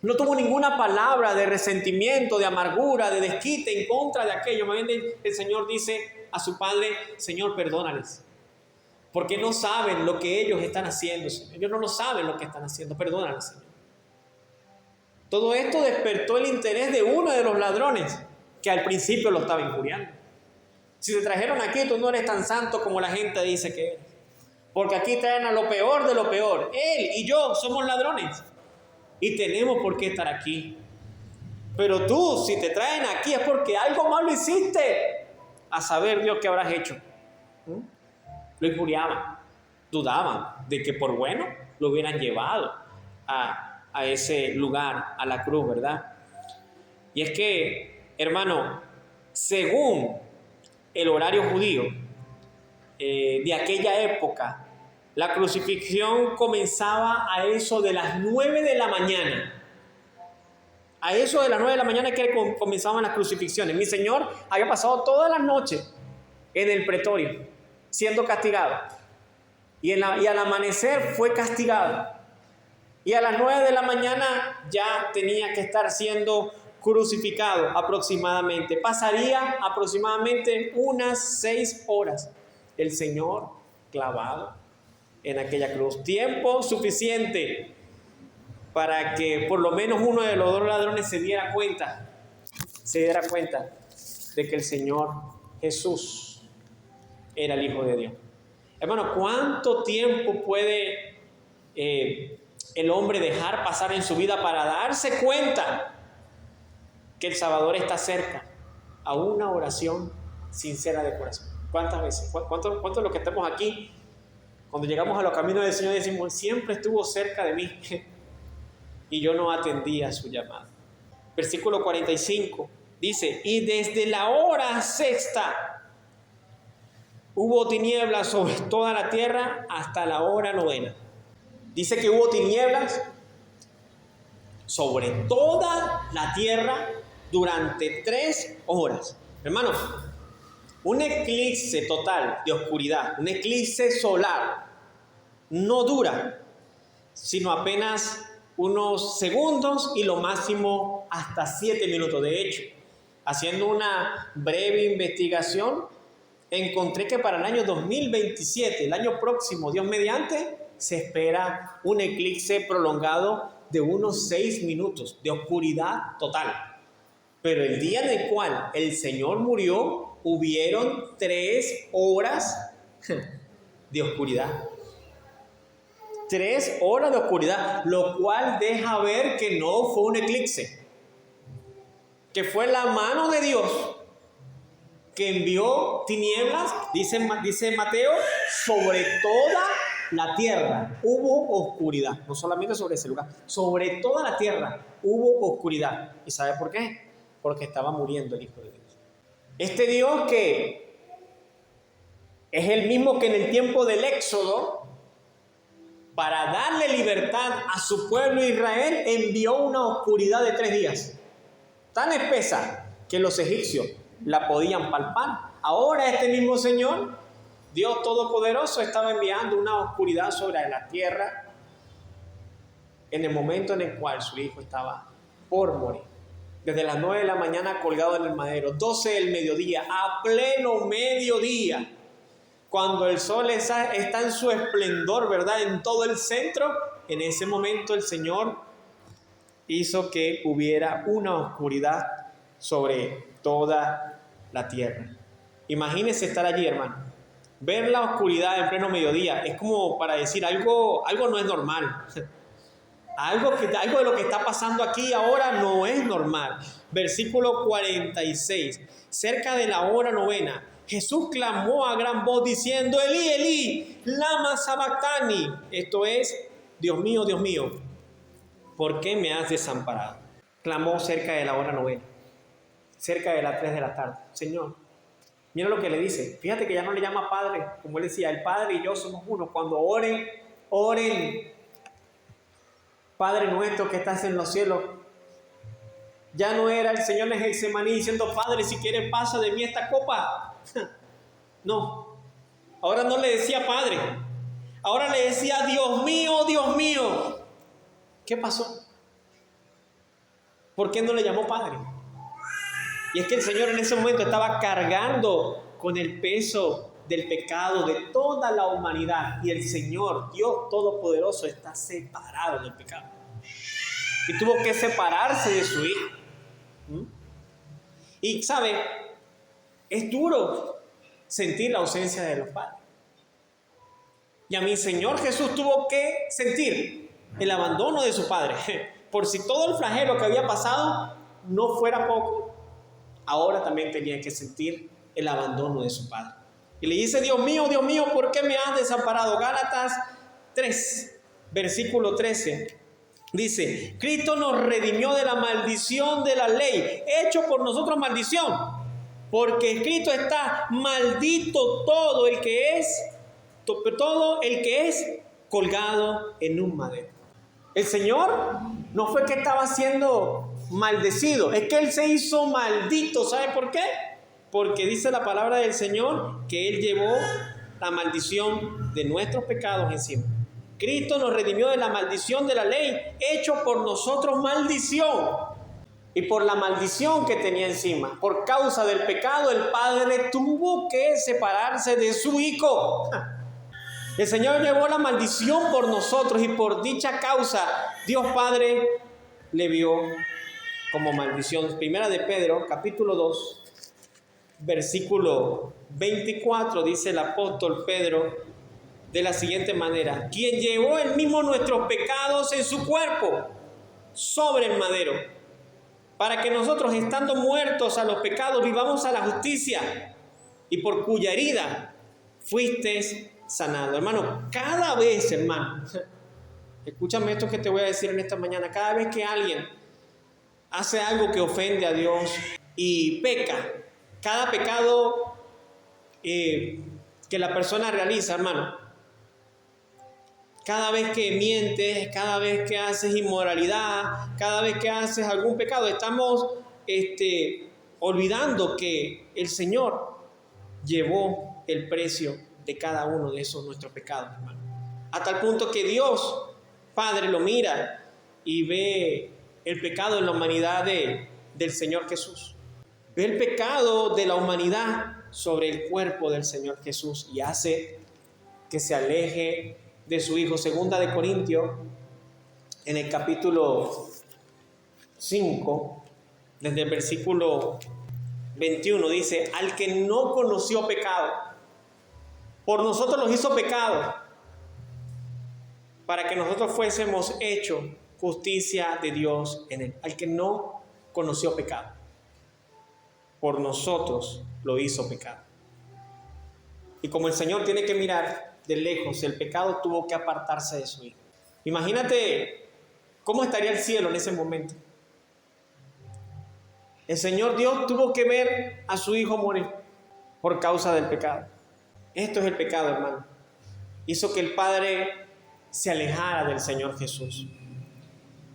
no tuvo ninguna palabra de resentimiento, de amargura, de desquite en contra de aquello, más bien el Señor dice a su Padre: Señor, perdónales, porque no saben lo que ellos están haciendo, Señor. Ellos no lo saben lo que están haciendo, perdónales, Señor. Todo esto despertó el interés de uno de los ladrones, que al principio lo estaba injuriando. Si te trajeron aquí, tú no eres tan santo como la gente dice que eres. Porque aquí traen a lo peor de lo peor. Él y yo somos ladrones y tenemos por qué estar aquí. Pero tú, si te traen aquí, es porque algo malo hiciste. A saber Dios qué habrás hecho. Lo injuriaban, dudaban de que por bueno lo hubieran llevado a ese lugar, a la cruz, ¿verdad? Y es que, hermano, según el horario judío de aquella época, la crucifixión comenzaba a eso de las 9 de la mañana. A eso de las 9 de la mañana es que comenzaban las crucifixiones. Mi Señor había pasado todas las noches en el pretorio, siendo castigado. Y al amanecer fue castigado. Y a las 9 de la mañana ya tenía que estar siendo crucificado aproximadamente. Pasaría aproximadamente unas 6 horas el Señor clavado en aquella cruz. Tiempo suficiente para que por lo menos uno de los dos ladrones se diera cuenta de que el Señor Jesús era el Hijo de Dios. Hermano, ¿cuánto tiempo puede el hombre dejar pasar en su vida para darse cuenta que el Salvador está cerca? A una oración sincera de corazón. ¿Cuántas veces? ¿Cuántos de los que estamos aquí, cuando llegamos a los caminos del Señor, decimos: siempre estuvo cerca de mí y yo no atendía su llamado? Versículo 45 dice: y desde la hora sexta hubo tinieblas sobre toda la tierra hasta la hora novena. Dice que hubo tinieblas sobre toda la tierra durante 3 horas. Hermanos, un eclipse total de oscuridad, un eclipse solar, no dura sino apenas unos segundos y lo máximo hasta 7 minutos. De hecho, haciendo una breve investigación, encontré que para el año 2027, el año próximo, Dios mediante, se espera un eclipse prolongado de unos 6 minutos de oscuridad total. Pero el día en el cual el Señor murió, hubieron 3 horas de oscuridad. 3 horas de oscuridad, lo cual deja ver que no fue un eclipse, que fue la mano de Dios que envió tinieblas, dice Mateo, sobre toda la tierra. Hubo oscuridad, no solamente sobre ese lugar, sobre toda la tierra hubo oscuridad. ¿Y sabe por qué? Porque estaba muriendo el Hijo de Dios. Este Dios que es el mismo que en el tiempo del Éxodo, para darle libertad a su pueblo Israel, envió una oscuridad de 3 días, tan espesa que los egipcios la podían palpar. Ahora este mismo Señor, Dios Todopoderoso, estaba enviando una oscuridad sobre la tierra en el momento en el cual su Hijo estaba por morir. Desde las 9 de la mañana colgado en el madero, 12 del mediodía, a pleno mediodía, cuando el sol está en su esplendor, ¿verdad?, en todo el centro, en ese momento el Señor hizo que hubiera una oscuridad sobre toda la tierra. Imagínense estar allí, hermano. Ver la oscuridad en pleno mediodía es como para decir algo no es normal. Algo de lo que está pasando aquí ahora no es normal. Versículo 46. Cerca de la hora novena, Jesús clamó a gran voz diciendo: Elí, Elí, lama sabactani. Esto es: Dios mío, ¿por qué me has desamparado? Clamó cerca de la hora novena, cerca de las 3 de la tarde. Señor, mira lo que le dice. Fíjate que ya no le llama Padre, como él decía, el Padre y yo somos uno. Cuando oren Padre nuestro que estás en los cielos. Ya no era el Señor en Getsemaní diciendo, Padre, si quieres pasa de mí esta copa. No, ahora no le decía Padre, ahora le decía, Dios mío, Dios mío. ¿Qué pasó? ¿Por qué no le llamó Padre? Y es que el Señor en ese momento estaba cargando con el peso del pecado de toda la humanidad. Y el Señor, Dios Todopoderoso, está separado del pecado. Y tuvo que separarse de su Hijo. Y sabe, es duro sentir la ausencia de los padres. Y a mi Señor Jesús tuvo que sentir el abandono de su Padre. Por si todo el flagelo que había pasado no fuera poco, ahora también tenía que sentir el abandono de su Padre. Y le dice, Dios mío, ¿por qué me has desamparado? Gálatas 3, versículo 13. Dice, Cristo nos redimió de la maldición de la ley, hecho por nosotros maldición, porque escrito está, maldito todo el que es colgado en un madero. El Señor no fue que estaba siendo maldecido, es que Él se hizo maldito. ¿Sabe por qué? Porque dice la palabra del Señor que Él llevó la maldición de nuestros pecados encima. Cristo nos redimió de la maldición de la ley, hecho por nosotros maldición. Y por la maldición que tenía encima, por causa del pecado, el Padre tuvo que separarse de su Hijo. El Señor llevó la maldición por nosotros y por dicha causa, Dios Padre le vio como maldición. Primera de Pedro, capítulo 2, versículo 24, dice el apóstol Pedro de la siguiente manera, quien llevó él mismo nuestros pecados en su cuerpo sobre el madero, para que nosotros, estando muertos a los pecados, vivamos a la justicia, y por cuya herida fuisteis sanado. Hermano, cada vez, hermano, escúchame esto que te voy a decir en esta mañana, cada vez que alguien hace algo que ofende a Dios y peca, cada pecado que la persona realiza, hermano, cada vez que mientes, cada vez que haces inmoralidad, cada vez que haces algún pecado, estamos olvidando que el Señor llevó el precio de cada uno de esos nuestros pecados, hermano. A tal punto que Dios, Padre, lo mira y ve el pecado en la humanidad del Señor Jesús. Ve el pecado de la humanidad sobre el cuerpo del Señor Jesús y hace que se aleje de su Hijo. Segunda de Corintios, en el capítulo 5, desde el versículo 21, dice, al que no conoció pecado, por nosotros los hizo pecado, para que nosotros fuésemos hechos justicia de Dios en él. Al que no conoció pecado, por nosotros lo hizo pecado. Y como el Señor tiene que mirar de lejos el pecado, tuvo que apartarse de su Hijo. Imagínate cómo estaría el cielo en ese momento. El Señor Dios tuvo que ver a su Hijo morir por causa del pecado. Esto es el pecado, hermano. Hizo que el Padre se alejara del Señor Jesús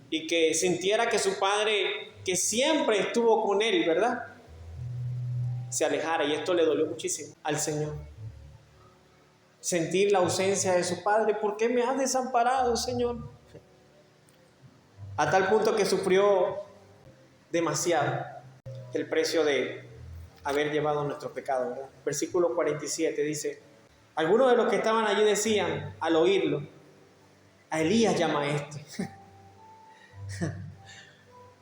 y que sintiera que su Padre, que siempre estuvo con él, ¿verdad?, se alejara, y esto le dolió muchísimo al Señor. Sentir la ausencia de su Padre. ¿Por qué me has desamparado, Señor? A tal punto que sufrió demasiado el precio de haber llevado nuestro pecado, ¿verdad? Versículo 47 dice, algunos de los que estaban allí decían al oírlo, a Elías llama a este.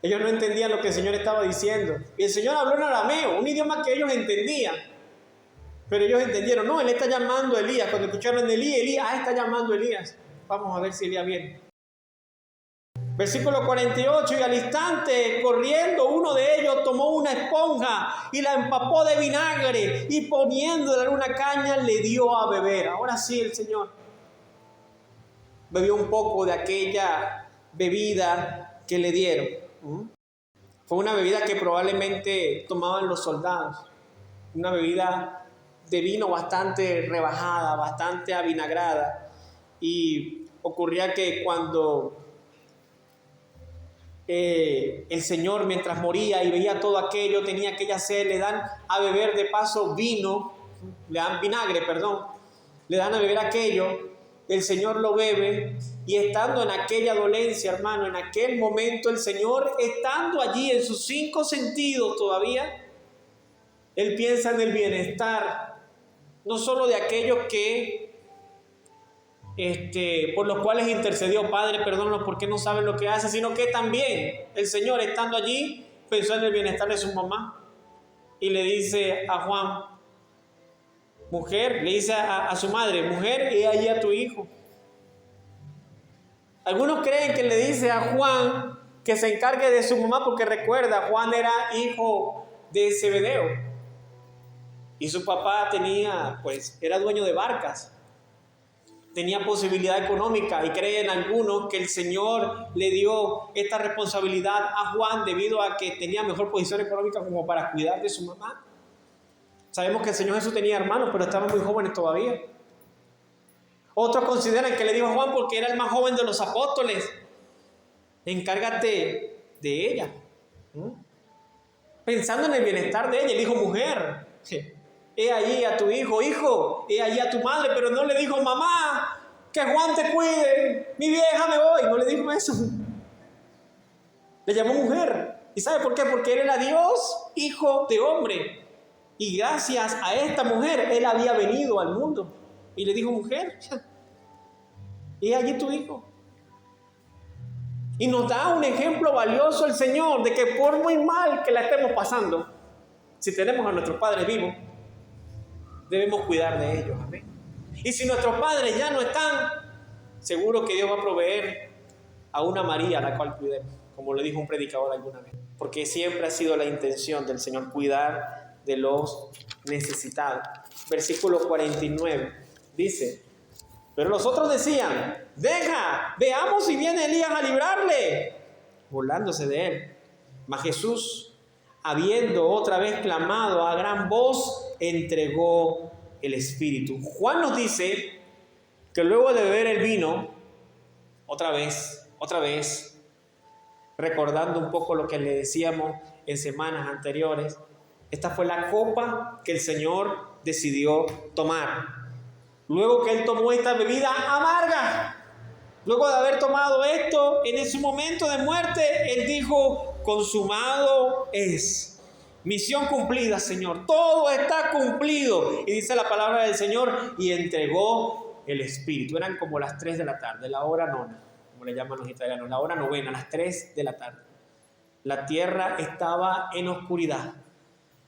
Ellos no entendían lo que el Señor estaba diciendo. Y el Señor habló en arameo, un idioma que ellos entendían. Pero ellos entendieron, no, él está llamando a Elías. Cuando escucharon de Elías, está llamando a Elías. Vamos a ver si Elías viene. Versículo 48, y al instante, corriendo, uno de ellos tomó una esponja y la empapó de vinagre y poniéndola en una caña le dio a beber. Ahora sí el Señor bebió un poco de aquella bebida que le dieron. Fue una bebida que probablemente tomaban los soldados. Una bebida de vino bastante rebajada, bastante avinagrada. Y ocurría que cuando el Señor mientras moría y veía todo aquello, tenía aquella sed, le dan a beber de paso vino, le dan vinagre, perdón, le dan a beber aquello, el Señor lo bebe y estando en aquella dolencia, hermano, en aquel momento el Señor, estando allí en sus 5 sentidos todavía, Él piensa en el bienestar, no solo de aquellos que por los cuales intercedió, Padre, perdónanos porque no saben lo que hace, sino que también el Señor, estando allí, pensó en el bienestar de su mamá y le dice a Juan, mujer, le dice a su madre, mujer, he allí a tu hijo. Algunos creen que le dice a Juan que se encargue de su mamá porque recuerda, Juan era hijo de Zebedeo y su papá era dueño de barcas. Tenía posibilidad económica y creen algunos que el Señor le dio esta responsabilidad a Juan debido a que tenía mejor posición económica como para cuidar de su mamá. Sabemos que el Señor Jesús tenía hermanos, pero estaban muy jóvenes todavía. Otros consideran que le dijo a Juan porque era el más joven de los apóstoles. Encárgate de ella. Pensando en el bienestar de ella, le dijo, mujer, he allí a tu hijo, he allí a tu madre, pero no le dijo, mamá, que Juan te cuide, mi vieja me voy. No le dijo eso. Le llamó mujer. ¿Y sabe por qué? Porque él era Dios, hijo de hombre. Y gracias a esta mujer, él había venido al mundo. Y le dijo, mujer, he allí tu hijo. Y nos da un ejemplo valioso el Señor de que por muy mal que la estemos pasando, si tenemos a nuestros padres vivos, debemos cuidar de ellos. Amén. Y si nuestros padres ya no están, seguro que Dios va a proveer a una María a la cual cuidemos, como le dijo un predicador alguna vez. Porque siempre ha sido la intención del Señor cuidar de los necesitados. Versículo 49 dice, pero los otros decían, deja, veamos si viene Elías a librarle, burlándose de él. Mas Jesús, habiendo otra vez clamado a gran voz, entregó el Espíritu. Juan nos dice que luego de beber el vino, otra vez, recordando un poco lo que le decíamos en semanas anteriores, esta fue la copa que el Señor decidió tomar. Luego que Él tomó esta bebida amarga, luego de haber tomado esto, en ese momento de muerte, Él dijo, consumado es. Misión cumplida, Señor. Todo está cumplido. Y dice la palabra del Señor, y entregó el Espíritu. Eran como las 3 de la tarde, la hora nona, como le llaman los italianos, la hora novena, las 3 de la tarde. La tierra estaba en oscuridad.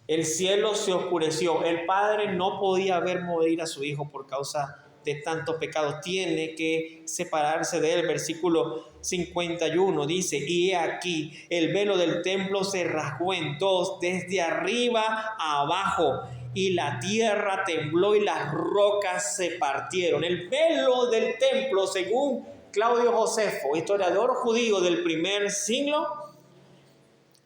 El cielo se oscureció. El padre no podía ver morir a su hijo por causa de tantos pecados. Tiene que separarse de él. Versículo 51 dice, y he aquí, el velo del templo se rasgó en dos, desde arriba a abajo, y la tierra tembló y las rocas se partieron. El velo del templo, según Claudio Josefo, historiador judío del primer siglo,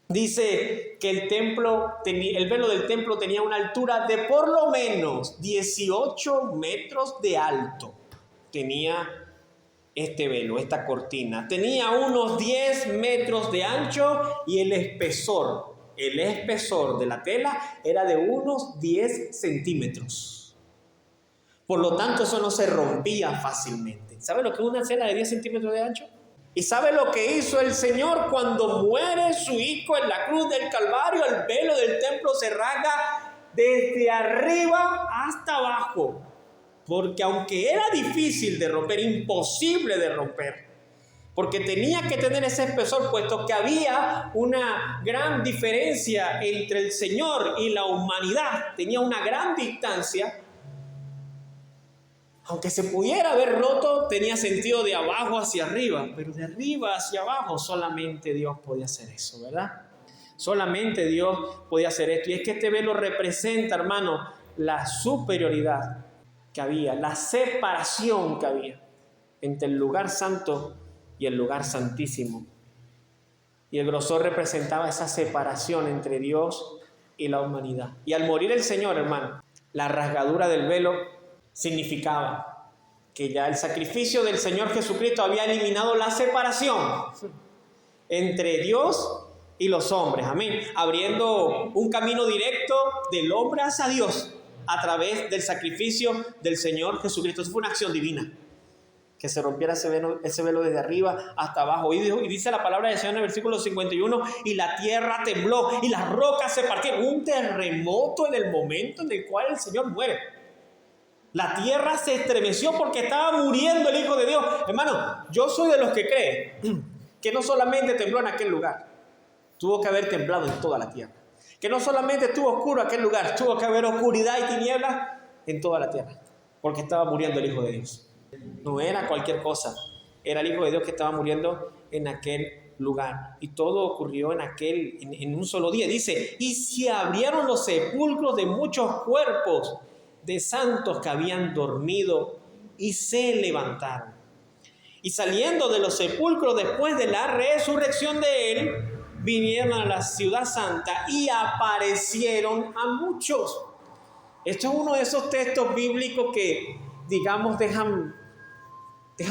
dice que el velo del templo tenía una altura de por lo menos 18 metros de alto. Tenía este velo, esta cortina. Tenía unos 10 metros de ancho y el espesor de la tela era de unos 10 centímetros. Por lo tanto, eso no se rompía fácilmente. ¿Sabe lo que es una tela de 10 centímetros de ancho? ¿Y sabe lo que hizo el Señor cuando muere su hijo en la cruz del Calvario? El velo del templo se rasga desde arriba hasta abajo. Porque aunque era difícil de romper, imposible de romper, porque tenía que tener ese espesor, puesto que había una gran diferencia entre el Señor y la humanidad, tenía una gran distancia. Aunque se pudiera haber roto, tenía sentido de abajo hacia arriba, pero de arriba hacia abajo solamente Dios podía hacer eso, ¿verdad? Solamente Dios podía hacer esto. Y es que este velo representa, hermano, la superioridad que había, la separación que había entre el lugar santo y el lugar santísimo. Y el grosor representaba esa separación entre Dios y la humanidad. Y al morir el Señor, hermano, la rasgadura del velo significaba que ya el sacrificio del Señor Jesucristo había eliminado la separación entre Dios y los hombres, amén, abriendo un camino directo del hombre hacia Dios a través del sacrificio del Señor Jesucristo. Eso fue una acción divina, que se rompiera ese velo desde arriba hasta abajo. Y dice la palabra del Señor en el versículo 51, y la tierra tembló y las rocas se partieron. Un terremoto en el momento en el cual el Señor muere. La tierra se estremeció porque estaba muriendo el Hijo de Dios. Hermano, yo soy de los que creen que no solamente tembló en aquel lugar, tuvo que haber temblado en toda la tierra. Que no solamente estuvo oscuro aquel lugar, tuvo que haber oscuridad y tinieblas en toda la tierra, porque estaba muriendo el Hijo de Dios. No era cualquier cosa, era el Hijo de Dios que estaba muriendo en aquel lugar. Y todo ocurrió en un solo día. Dice, y se abrieron los sepulcros de muchos cuerpos de santos que habían dormido y se levantaron. Y saliendo de los sepulcros después de la resurrección de él, vinieron a la ciudad santa y aparecieron a muchos. Esto es uno de esos textos bíblicos que, digamos, dejan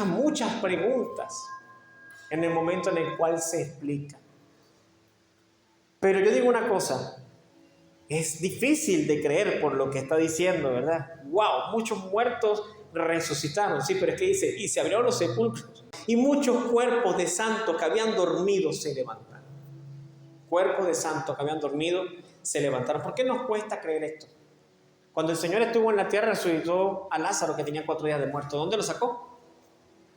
muchas preguntas en el momento en el cual se explica. Pero yo digo una cosa, es difícil de creer por lo que está diciendo, ¿verdad? ¡Wow! Muchos muertos resucitaron. Sí, pero es que dice, y se abrieron los sepulcros y muchos cuerpos de santos que habían dormido se levantaron. Cuerpos de santos que habían dormido se levantaron. ¿Por qué nos cuesta creer esto? Cuando el Señor estuvo en la tierra, resucitó a Lázaro, que tenía 4 días de muerto. ¿Dónde lo sacó?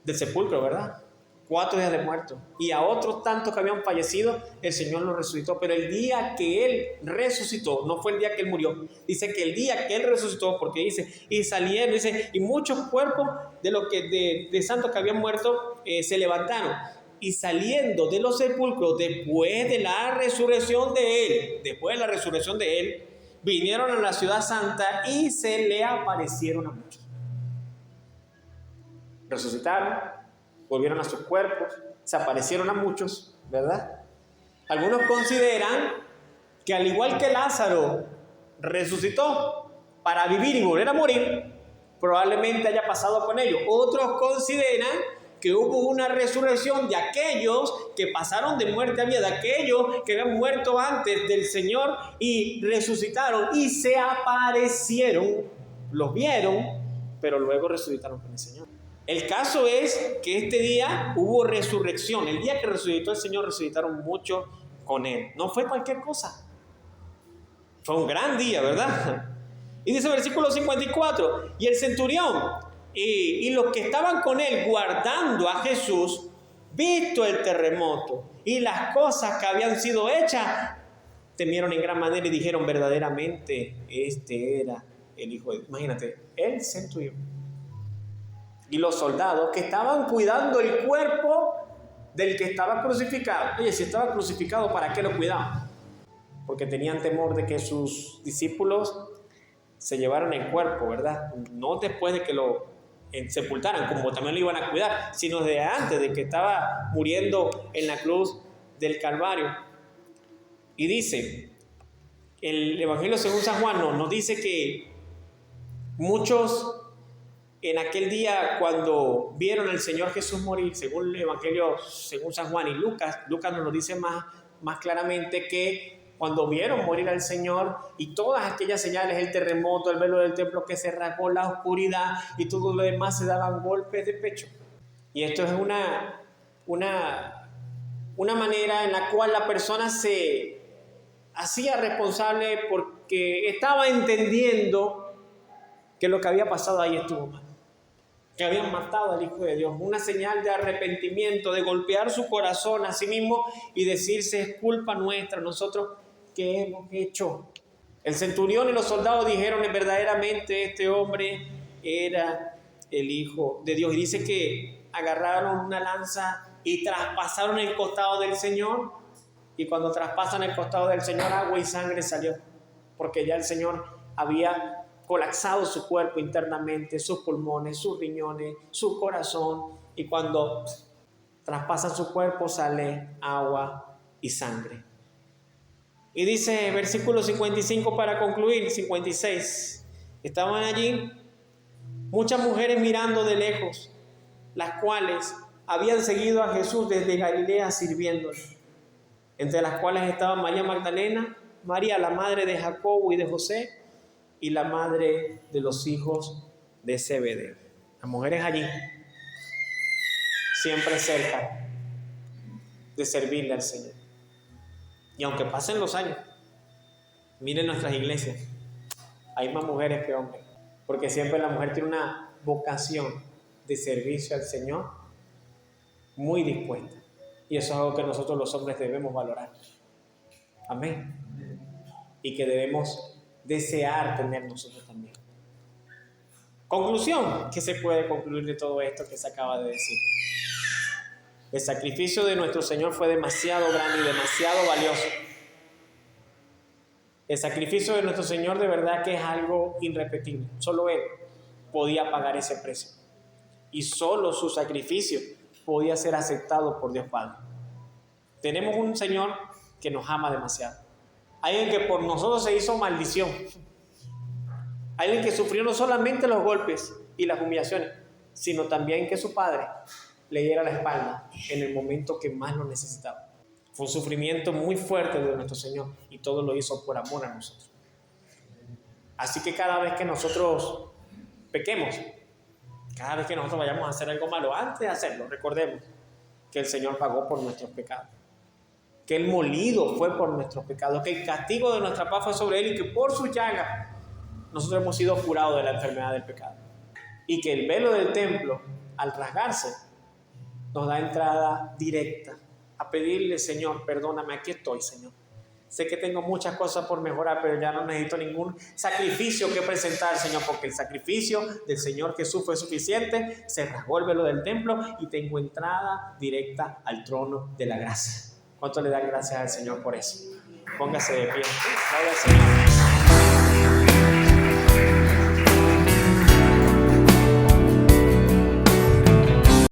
Del sepulcro, ¿verdad? 4 días de muerto. Y a otros tantos que habían fallecido, el Señor los resucitó. Pero el día que Él resucitó, no fue el día que Él murió. Dice que el día que Él resucitó, porque dice, y salieron, dice, y muchos cuerpos de santos que habían muerto se levantaron. Y saliendo de los sepulcros, después de la resurrección de Él, vinieron a la ciudad santa y se le aparecieron a muchos. Resucitaron, volvieron a sus cuerpos, se aparecieron a muchos, ¿verdad? Algunos consideran que al igual que Lázaro resucitó para vivir y volver a morir, probablemente haya pasado con ellos. Otros consideran que hubo una resurrección de aquellos que pasaron de muerte a vida, de aquellos que habían muerto antes del Señor y resucitaron y se aparecieron, los vieron, pero luego resucitaron con el Señor. El caso es que este día hubo resurrección. El día que resucitó el Señor, resucitaron muchos con Él. No fue cualquier cosa. Fue un gran día, ¿verdad? Y dice el versículo 54, y el centurión y los que estaban con él guardando a Jesús, visto el terremoto y las cosas que habían sido hechas, temieron en gran manera y dijeron, verdaderamente este era el Hijo de Dios. Imagínate, el centurión y los soldados que estaban cuidando el cuerpo del que estaba crucificado. Oye, si estaba crucificado, ¿para qué lo cuidaban? Porque tenían temor de que sus discípulos se llevaran el cuerpo, ¿verdad? No después de que lo sepultaran, como también lo iban a cuidar, sino desde antes de que estaba muriendo en la cruz del Calvario. Y dice, el Evangelio según San Juan nos dice que muchos en aquel día cuando vieron al Señor Jesús morir, según el Evangelio según San Juan y Lucas nos lo dice más claramente, que cuando vieron morir al Señor y todas aquellas señales, el terremoto, el velo del templo que se rasgó, la oscuridad y todo lo demás, se daban golpes de pecho. Y esto es una manera en la cual la persona se hacía responsable porque estaba entendiendo que lo que había pasado ahí estuvo mal, que habían matado al Hijo de Dios. Una señal de arrepentimiento, de golpear su corazón a sí mismo y decirse, es culpa nuestra, nosotros que hemos hecho. El centurión y los soldados dijeron, verdaderamente este hombre era el Hijo de Dios. Y dice que agarraron una lanza y traspasaron el costado del Señor. Y cuando traspasan el costado del Señor, agua y sangre salió, porque ya el Señor había colapsado su cuerpo internamente, sus pulmones, sus riñones, su corazón. Y cuando traspasan su cuerpo, sale agua y sangre. Y dice versículo 55 para concluir, 56. Estaban allí muchas mujeres mirando de lejos, las cuales habían seguido a Jesús desde Galilea sirviéndole, entre las cuales estaban María Magdalena, María la madre de Jacobo y de José, y la madre de los hijos de Zebedeo. Las mujeres allí, siempre cerca de servirle al Señor. Y aunque pasen los años, miren nuestras iglesias, hay más mujeres que hombres, porque siempre la mujer tiene una vocación de servicio al Señor muy dispuesta. Y eso es algo que nosotros los hombres debemos valorar. Amén. Y que debemos desear tener nosotros también. Conclusión, ¿qué se puede concluir de todo esto que se acaba de decir? El sacrificio de nuestro Señor fue demasiado grande y demasiado valioso. El sacrificio de nuestro Señor de verdad que es algo irrepetible. Solo Él podía pagar ese precio. Y solo su sacrificio podía ser aceptado por Dios Padre. Tenemos un Señor que nos ama demasiado. Alguien que por nosotros se hizo maldición. Alguien que sufrió no solamente los golpes y las humillaciones, sino también que su Padre le diera la espalda en el momento que más lo necesitaba. Fue un sufrimiento muy fuerte de nuestro Señor y todo lo hizo por amor a nosotros. Así que cada vez que nosotros pequemos, cada vez que nosotros vayamos a hacer algo malo, antes de hacerlo, recordemos que el Señor pagó por nuestros pecados, que el molido fue por nuestros pecados, que el castigo de nuestra paz fue sobre Él y que por su llaga nosotros hemos sido curados de la enfermedad del pecado. Y que el velo del templo, al rasgarse, nos da entrada directa a pedirle: Señor, perdóname, aquí estoy, Señor. Sé que tengo muchas cosas por mejorar, pero ya no necesito ningún sacrificio que presentar, Señor, porque el sacrificio del Señor Jesús fue suficiente. Se rasgó el velo del templo y tengo entrada directa al trono de la gracia. ¿Cuánto le dan gracias al Señor por eso? Póngase de pie. Gloria al Señor.